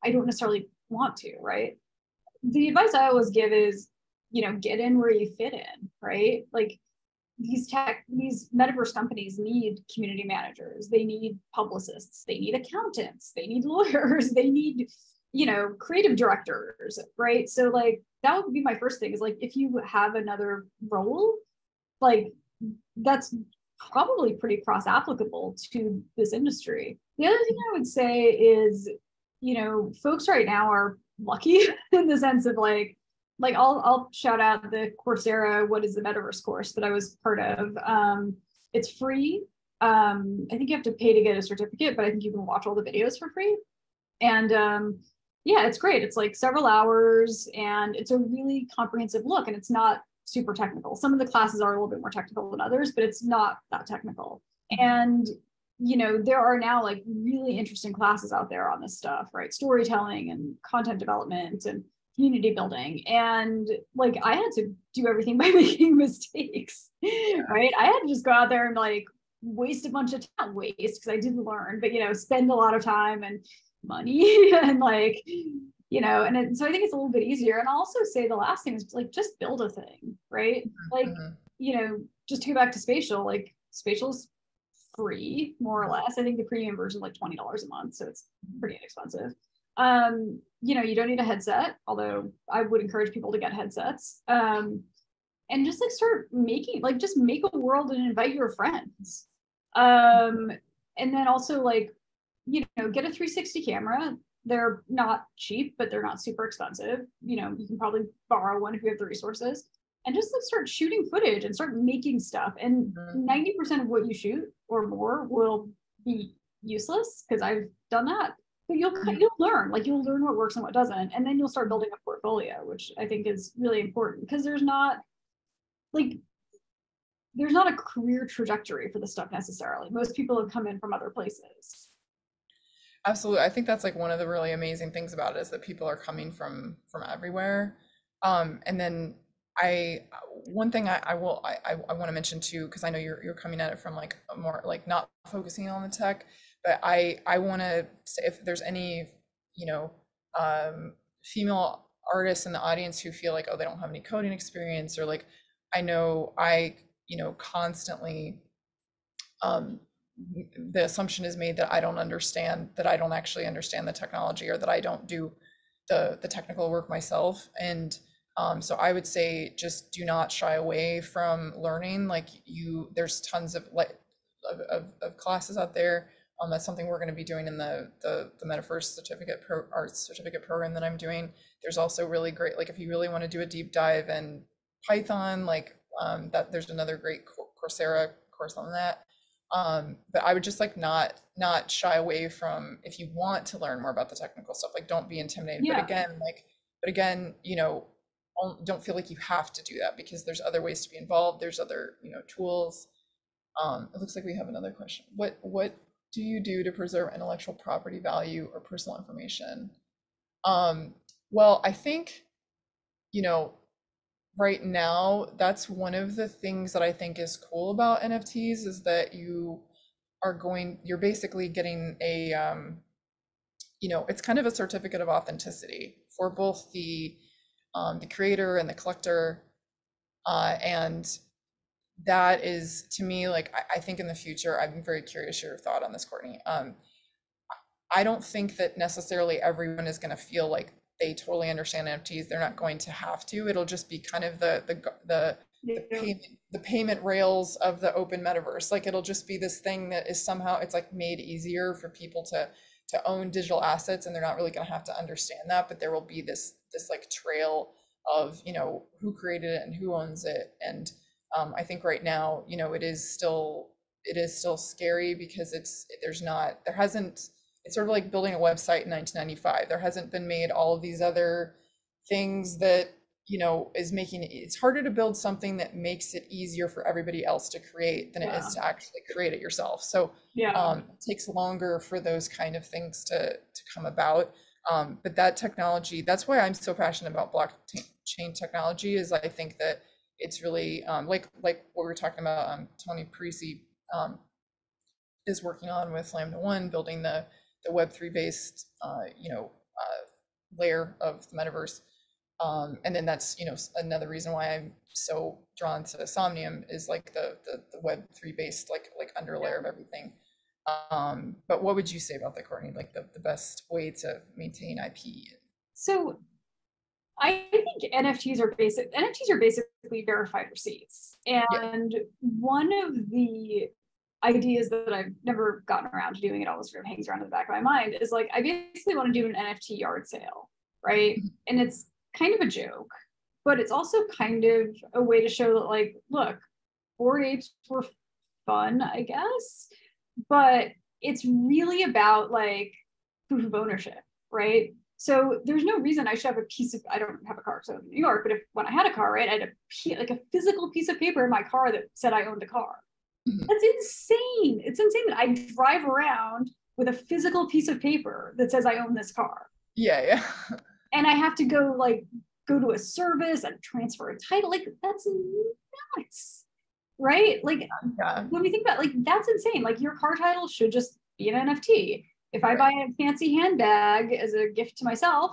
I don't necessarily want to, right? The advice I always give is, get in where you fit in, right? Like these metaverse companies need community managers, they need publicists, they need accountants, they need lawyers, they need, creative directors, right? So like that would be my first thing, is like, if you have another role, like that's probably pretty cross applicable to this industry. The other thing I would say is, folks right now are lucky in the sense of like I'll shout out the Coursera What is the Metaverse course that I was part of. It's free. I think you have to pay to get a certificate, but I think you can watch all the videos for free. And it's great. It's like several hours and it's a really comprehensive look, and it's not super technical. Some of the classes are a little bit more technical than others, but it's not that technical. And there are now like really interesting classes out there on this stuff, right? Storytelling and content development and community building. And like I had to do everything by making mistakes, right? I had to just go out there and like waste a bunch of time, because I didn't learn, but spend a lot of time and money and like, so I think it's a little bit easier. And I'll also say the last thing is like, just build a thing, right? Like, just to go back to Spatial, like Spatial's free, more or less. I think the premium version is like $20 a month, so it's pretty inexpensive. You don't need a headset, although I would encourage people to get headsets. And just like start making, like just make a world and invite your friends. And then also like, get a 360 camera. They're not cheap, but they're not super expensive. You can probably borrow one if you have the resources, and just like start shooting footage and start making stuff. And 90% of what you shoot or more will be useless because I've done that. But you'll learn, like you'll learn what works and what doesn't, and then you'll start building a portfolio, which I think is really important because there's not a career trajectory for this stuff necessarily. Most people have come in from other places. Absolutely. I think that's like one of the really amazing things about it is that people are coming from everywhere. And then one thing I want to mention too, because I know you're coming at it from like a more like not focusing on the tech, but I want to say if there's any, female artists in the audience who feel like, oh, they don't have any coding experience, or like, I know constantly, the assumption is made that I don't actually understand the technology, or that I don't do the technical work myself. And so I would say just do not shy away from learning. Like there's tons of of classes out there. That's something we're going to be doing in the Metaverse Arts Certificate program that I'm doing. There's also really great, like if you really want to do a deep dive in Python, like that there's another great Coursera course on that. But I would just like not shy away from, if you want to learn more about the technical stuff, like don't be intimidated. Yeah. But again, don't feel like you have to do that, because there's other ways to be involved. There's other, tools. It looks like we have another question. What do you do to preserve intellectual property value or personal information? Well, I think, right now, that's one of the things that I think is cool about NFTs, is that you're basically getting a, it's kind of a certificate of authenticity for both the creator and the collector. And that is, to me, like, I think in the future, I'm very curious your thought on this, Cortney. I don't think that necessarily everyone is going to feel like they totally understand NFTs. They're not going to have to. It'll just be kind of the payment rails of the open metaverse. Like, it'll just be this thing that is somehow, it's like made easier for people to own digital assets, and they're not really going to have to understand that. But there will be this like trail of who created it and who owns it. And I think right now, it is still scary, because it's sort of like building a website in 1995. There hasn't been made all of these other things that, is making it's harder to build something that makes it easier for everybody else to create than it is to actually create it yourself. So it takes longer for those kind of things to come about. But that technology, that's why I'm so passionate about blockchain technology, is I think that it's really like what we were talking about. Tony Parisi is working on with Lambda 1, building the Web3 based layer of the metaverse. And then that's another reason why I'm so drawn to Somnium, is like the Web3 based like underlayer of everything. But what would you say about that, Cortney? Like the best way to maintain IP? So I think NFTs are basically verified receipts. And one of the ideas that I've never gotten around to doing, it always sort of hangs around in the back of my mind, is like, I basically want to do an NFT yard sale, right? And it's kind of a joke, but it's also kind of a way to show that, like, look, Bored Apes were fun, I guess, but it's really about like proof of ownership, right? So there's no reason I should have I don't have a car, so in New York, but when I had a car, right, I had a physical piece of paper in my car that said I owned the car. That's insane. It's insane that I drive around with a physical piece of paper that says I own this car. Yeah. And I have to go to a service and transfer a title. Like, that's nuts, right? Like, when we think about, like, that's insane. Like, your car title should just be an NFT. If I buy a fancy handbag as a gift to myself,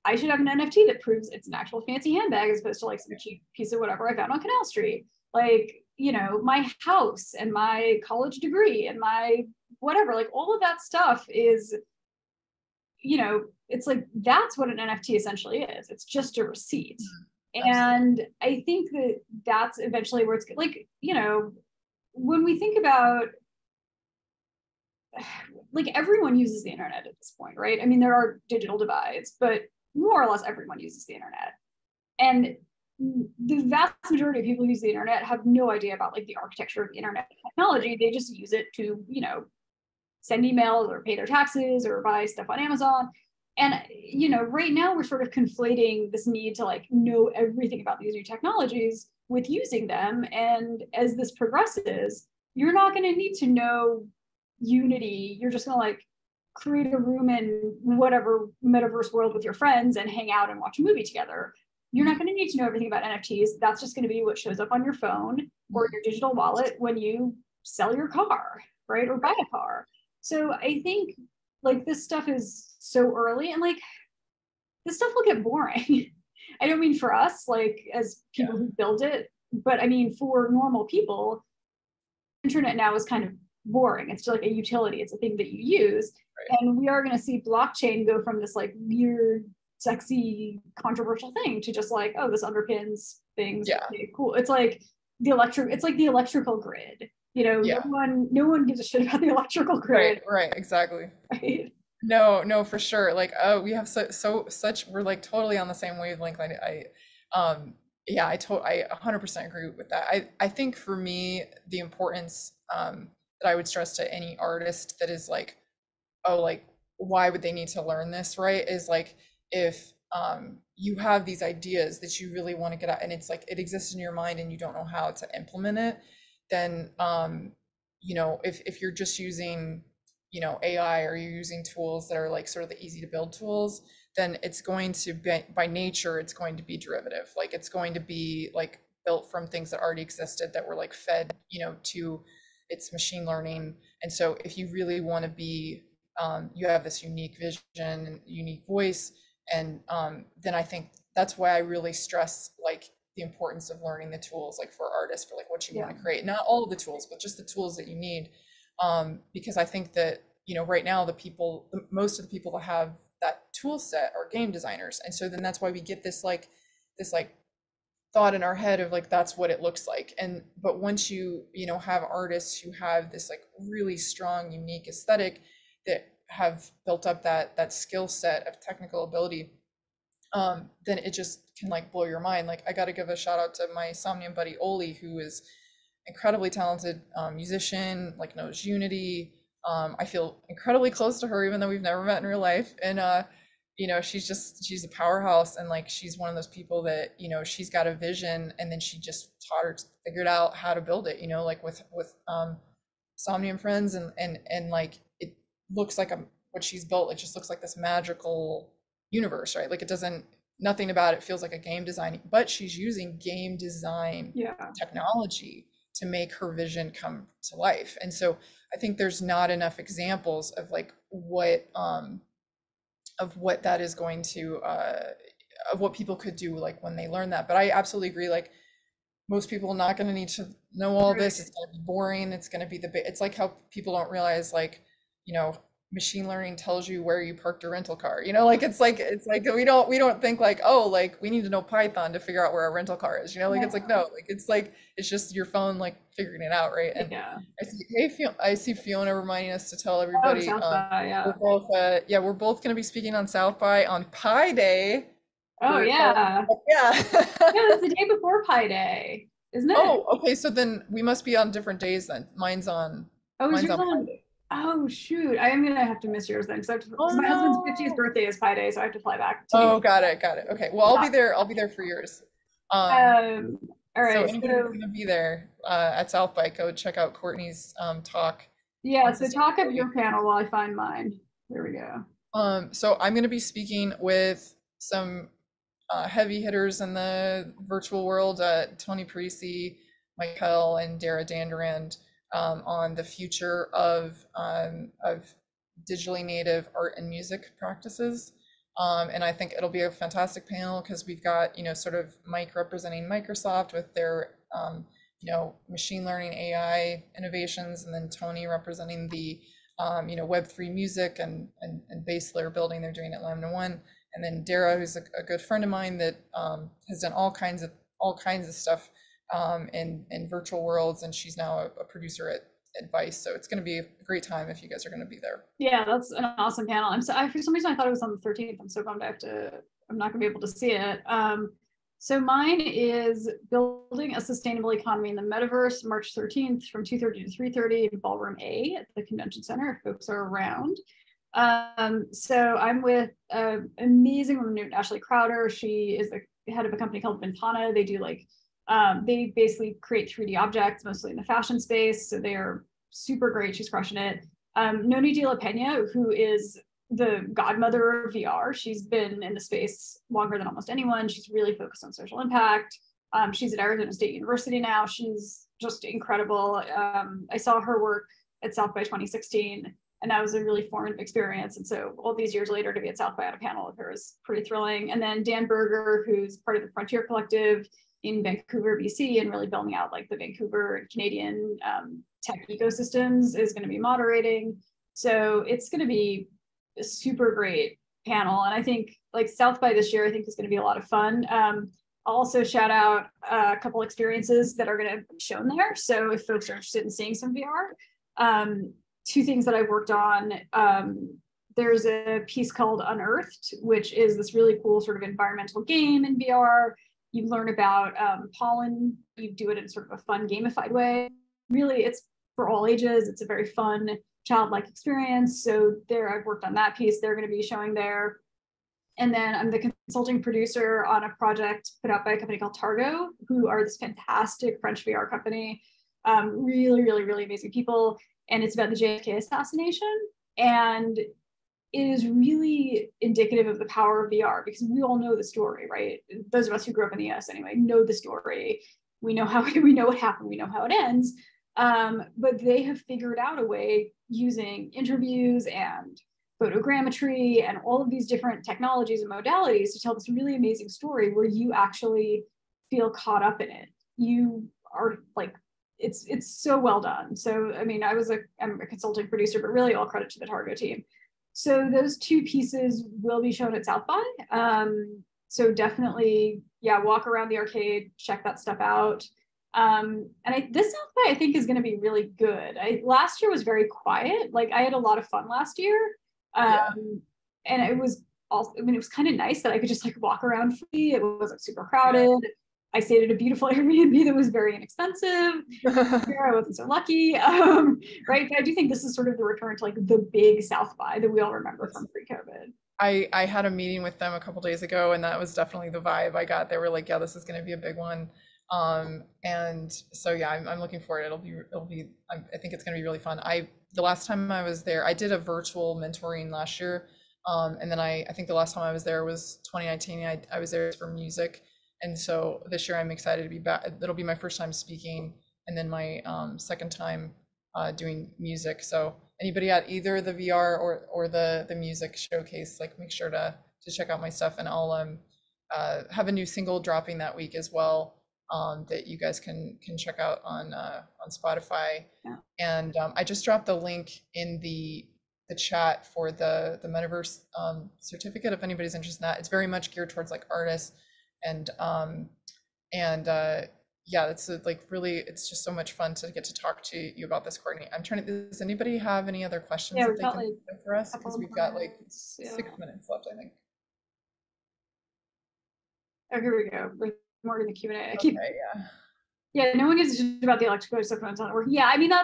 I should have an NFT that proves it's an actual fancy handbag, as opposed to like some cheap piece of whatever I found on Canal Street. Like, my house and my college degree and my whatever, like, all of that stuff is, it's like, that's what an NFT essentially is. It's just a receipt. And I think that that's eventually where it's like, when we think about, like, everyone uses the internet at this point, right? I mean, there are digital divides, but more or less everyone uses the internet. And the vast majority of people who use the internet have no idea about like the architecture of the internet technology. They just use it to, send emails or pay their taxes or buy stuff on Amazon. And, you know, right now we're sort of conflating this need to like know everything about these new technologies with using them. And as this progresses, you're not going to need to know Unity. You're just going to like create a room in whatever metaverse world with your friends and hang out and watch a movie together. You're not going to need to know everything about NFTs. That's just going to be what shows up on your phone or your digital wallet when you sell your car, right? Or buy a car. So I think like this stuff is so early, and like this stuff will get boring. I don't mean for us, like as people who build it, but I mean for normal people, internet now is kind of boring. It's just like a utility. It's a thing that you use. Right. And we are going to see blockchain go from this like weird, sexy, controversial thing to just like, oh, this underpins things. Yeah. Okay, cool. It's like the electrical grid. You know, no one gives a shit about the electrical grid. Right, exactly. Right. No, for sure. Like, oh, we have such we're like totally on the same wavelength. I 100% agree with that. I think for me, the importance that I would stress to any artist that is like, oh, like, why would they need to learn this, right? Is like, if you have these ideas that you really want to get out and it's like, it exists in your mind and you don't know how to implement it, then, you know, if you're just using, you know, AI or you're using tools that are like sort of the easy to build tools, then it's going to be, by nature, it's going to be derivative. Like it's going to be like built from things that already existed that were like fed, you know, to its machine learning. And so if you really want to be, you have this unique vision and unique voice. And then I think that's why I really stress like the importance of learning the tools, like for artists, for like what you want to create, not all of the tools, but just the tools that you need. Because I think that, you know, right now most of the people that have that tool set are game designers. And so then that's why we get this thought in our head of like, that's what it looks like. But once you know, have artists who have this like really strong, unique aesthetic that have built up that skill set of technical ability, then it just can like blow your mind. Like I got to give a shout out to my Somnium buddy Oli, who is incredibly talented musician, like knows Unity. I feel incredibly close to her, even though we've never met in real life. And you know, she's a powerhouse, and like she's one of those people that, you know, she's got a vision, and then she just figured out how to build it. You know, like with Somnium friends, and like it looks like what she's built. It just looks like this magical universe, right? Like nothing about it feels like a game design, but she's using game design technology to make her vision come to life. And so I think there's not enough examples of like what that is going to of what people could do like when they learn that. But I absolutely agree, like most people are not going to need to know all this. It's going to be boring. It's going to be it's like how people don't realize, like, you know, machine learning tells you where you parked a rental car, you know, like it's like we don't think like, oh, like we need to know Python to figure out where a rental car is, you know, like it's like, no, like it's just your phone like figuring it out, right? And I see Fiona reminding us to tell everybody, we're both going to be speaking on South by on Pi Day. Yeah, it's the day before Pi Day, isn't it? Oh, okay, so then we must be on different days then. Mine's on Pi Day. Oh shoot, I am gonna have to miss yours then, because my husband's 50th birthday is Pi Day, so I have to fly back to got it. Okay, well, I'll be there for yours. All right, so anybody's gonna be there at South by, go check out Cortney's talk. So talk up your panel while I find mine. There we go. So I'm gonna be speaking with some heavy hitters in the virtual world, Tony Parisi, Michael, and Dara Danderand, on the future of digitally native art and music practices. And I think it'll be a fantastic panel because we've got, you know, sort of Mike representing Microsoft with their, you know, machine learning AI innovations, and then Tony representing the, you know, Web3 music and base layer building they're doing at Lambda 1. And then Dara, who's a good friend of mine that has done all kinds of stuff in virtual worlds, and she's now a producer at Vice. So it's going to be a great time if you guys are going to be there. Yeah, that's an awesome panel. For some reason I thought it was on the 13th. I'm so bummed I'm not going to be able to see it. So mine is building a sustainable economy in the metaverse, March 13th from 2:30 to 3:30 in Ballroom A at the convention center if folks are around. So I'm with an amazing woman named Ashley Crowder. She is the head of a company called Ventana. They do like, they basically create 3D objects, mostly in the fashion space. So they are super great. She's crushing it. Noni de la Pena, who is the godmother of VR. She's been in the space longer than almost anyone. She's really focused on social impact. She's at Arizona State University now. She's just incredible. I saw her work at South by 2016, and that was a really formative experience. And so all these years later to be at South by on a panel with her is pretty thrilling. And then Dan Berger, who's part of the Frontier Collective in Vancouver, BC, and really building out like the Vancouver and Canadian tech ecosystems, is going to be moderating. So it's going to be a super great panel. And I think like South by this year, I think is going to be a lot of fun. I'll also shout out a couple experiences that are going to be shown there. So if folks are interested in seeing some VR, two things that I've worked on. There's a piece called Unearthed, which is this really cool sort of environmental game in VR. You learn about pollen. You do it in sort of a fun gamified way. Really, it's for all ages. It's a very fun childlike experience. So there, I've worked on that piece. They're going to be showing there. And then I'm the consulting producer on a project put out by a company called Targo, who are this fantastic French VR company. Really, really, really amazing people. And it's about the JFK assassination. And it is really indicative of the power of VR, because we all know the story, right? Those of us who grew up in the US anyway, know the story. We know how, we know what happened, we know how it ends. But they have figured out a way using interviews and photogrammetry and all of these different technologies and modalities to tell this really amazing story where you actually feel caught up in it. You are like, it's so well done. So, I mean, I'm a consulting producer, but really all credit to the Targo team. So those two pieces will be shown at South by. So definitely, yeah, walk around the arcade, check that stuff out. And this South by I think is going to be really good. Last year was very quiet. Like I had a lot of fun last year. And it was also, I mean, it was kind of nice that I could just like walk around free. It wasn't super crowded. I stayed at a beautiful Airbnb that was very inexpensive. I wasn't so lucky, right? But I do think this is sort of the return to like the big South by that we all remember from pre-COVID. I had a meeting with them a couple days ago, and that was definitely the vibe I got. They were like, "Yeah, this is going to be a big one," and so yeah, I'm looking for it. It'll be. I think it's going to be really fun. The last time I was there, I did a virtual mentoring last year, and then I think the last time I was there was 2019. I was there for music. And so this year I'm excited to be back. It'll be my first time speaking, and then my second time doing music. So anybody at either the VR or the music showcase, like make sure to check out my stuff. And I'll have a new single dropping that week as well, that you guys can check out on Spotify. Yeah. And I just dropped the link in the chat for the Metaverse certificate if anybody's interested in that. It's very much geared towards like artists. And yeah, it's like really, it's just so much fun to get to talk to you about this, Courtney. Does anybody have any other questions that they can put for us? Because we've got like 6 minutes left, I think. Oh, here we go. There's more in the Q&A. Yeah, no one gives a shit about the electrical stuff when it's not working. Yeah, I mean, I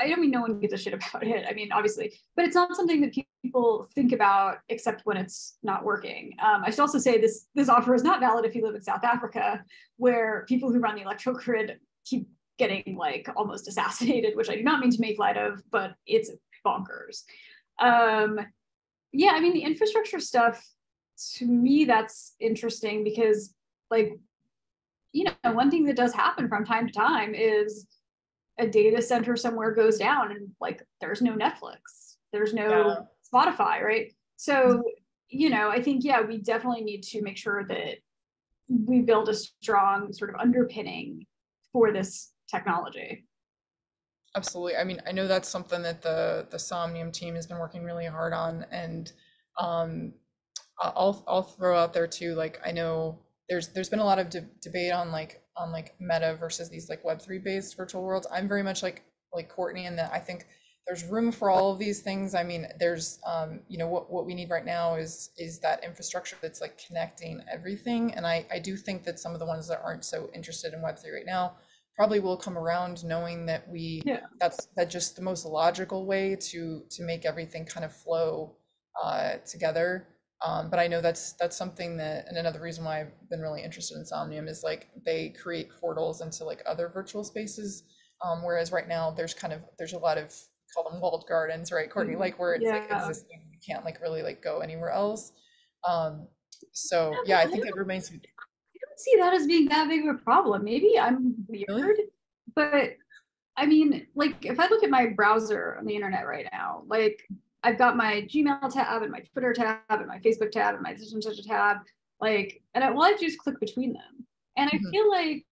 don't mean no one gives a shit about it. I mean, obviously, but it's not something that people think about except when it's not working. I should also say this offer is not valid if you live in South Africa, where people who run the electrical grid keep getting like almost assassinated, which I do not mean to make light of, but it's bonkers. Yeah, I mean, the infrastructure stuff, to me, that's interesting because like, you know, one thing that does happen from time to time is a data center somewhere goes down and like there's no Netflix, there's no Spotify, right? So, you know, I think, yeah, we definitely need to make sure that we build a strong sort of underpinning for this technology. Absolutely. I mean, I know that's something that the Somnium team has been working really hard on, and I'll throw out there too, like I know there's been a lot of debate on like Meta versus these like Web3 based virtual worlds. I'm very much like Cortney in that I think there's room for all of these things. I mean, there's you know, what we need right now is that infrastructure that's like connecting everything. And I do think that some of the ones that aren't so interested in Web3 right now probably will come around, knowing that that's just the most logical way to make everything kind of flow together. But I know that's something that, and another reason why I've been really interested in Somnium is like they create portals into like other virtual spaces. Whereas right now there's a lot of, call them walled gardens, right, Courtney? Like where it's like existing, you can't like really like go anywhere else. So yeah, I think it remains. I don't see that as being that big of a problem. Maybe I'm weird, really? But I mean, like if I look at my browser on the internet right now, like I've got my Gmail tab and my Twitter tab and my Facebook tab and my such a tab, like, and I just click between them. And I feel like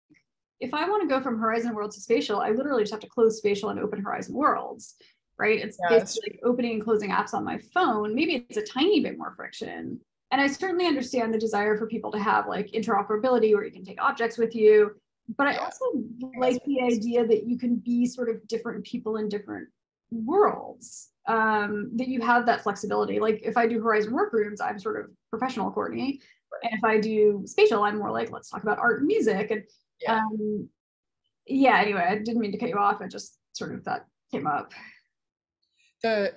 if I want to go from Horizon Worlds to Spatial, I literally just have to close Spatial and open Horizon Worlds, right? It's basically like opening and closing apps on my phone. Maybe it's a tiny bit more friction. And I certainly understand the desire for people to have like interoperability where you can take objects with you. But I also like the idea that you can be sort of different people in different worlds, that you have that flexibility. Like if I do Horizon Workrooms, I'm sort of professional Courtney. And if I do Spatial, I'm more like, let's talk about art and music. And anyway, I didn't mean to cut you off. I just sort of that came up. No,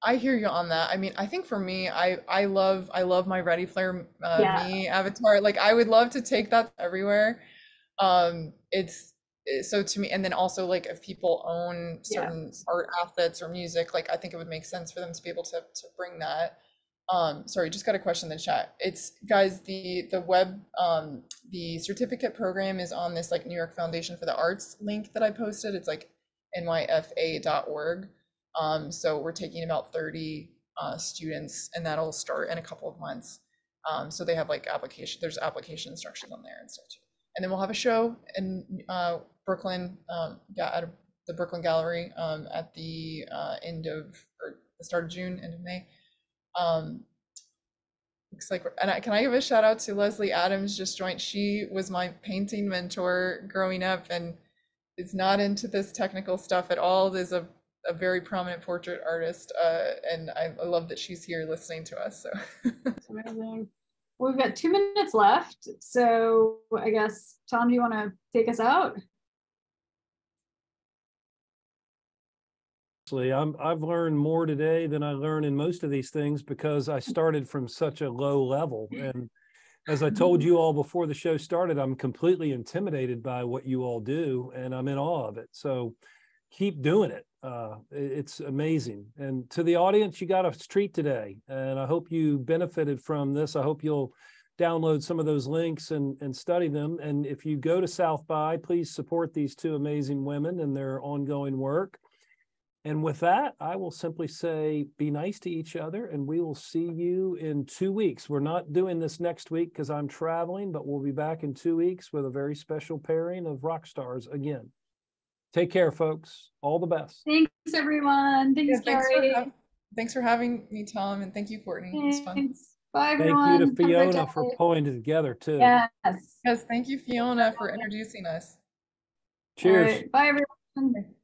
I hear you on that. I mean, I think for me, I love my Ready Player Me avatar. Like I would love to take that everywhere. It's so to me, and then also like if people own certain art assets or music, like I think it would make sense for them to be able to bring that. Sorry, just got a question in the chat. It's guys, the web, the certificate program is on this like New York Foundation for the Arts link that I posted. It's like nyfa.org. So we're taking about 30 students, and that'll start in a couple of months. So they have like there's application instructions on there and stuff too. And then we'll have a show in Brooklyn, at the Brooklyn Gallery at the end of, or the start of June, end of May. Looks like, can I give a shout out to Leslie Adams, just joined. She was my painting mentor growing up and is not into this technical stuff at all. There's a very prominent portrait artist, and I love that she's here listening to us. So that's amazing. Well, we've got 2 minutes left, so I guess Tom, do you want to take us out? I've learned more today than I learned in most of these things because I started from such a low level. And as I told you all before the show started, I'm completely intimidated by what you all do, and I'm in awe of it. So keep doing it. It's amazing. And to the audience, you got a treat today, and I hope you benefited from this. I hope you'll download some of those links and study them. And if you go to South by, please support these 2 amazing women and their ongoing work. And with that, I will simply say, be nice to each other, and we will see you in 2 weeks. We're not doing this next week because I'm traveling, but we'll be back in 2 weeks with a very special pairing of rock stars again. Take care, folks. All the best. Thanks, everyone. Thanks, Carrie. Thanks for having me, Tom, and thank you, Courtney. It was fun. Bye, everyone. Thank you to Fiona for pulling it together, too. Yes. Thank you, Fiona, for introducing us. Cheers. Bye, everyone.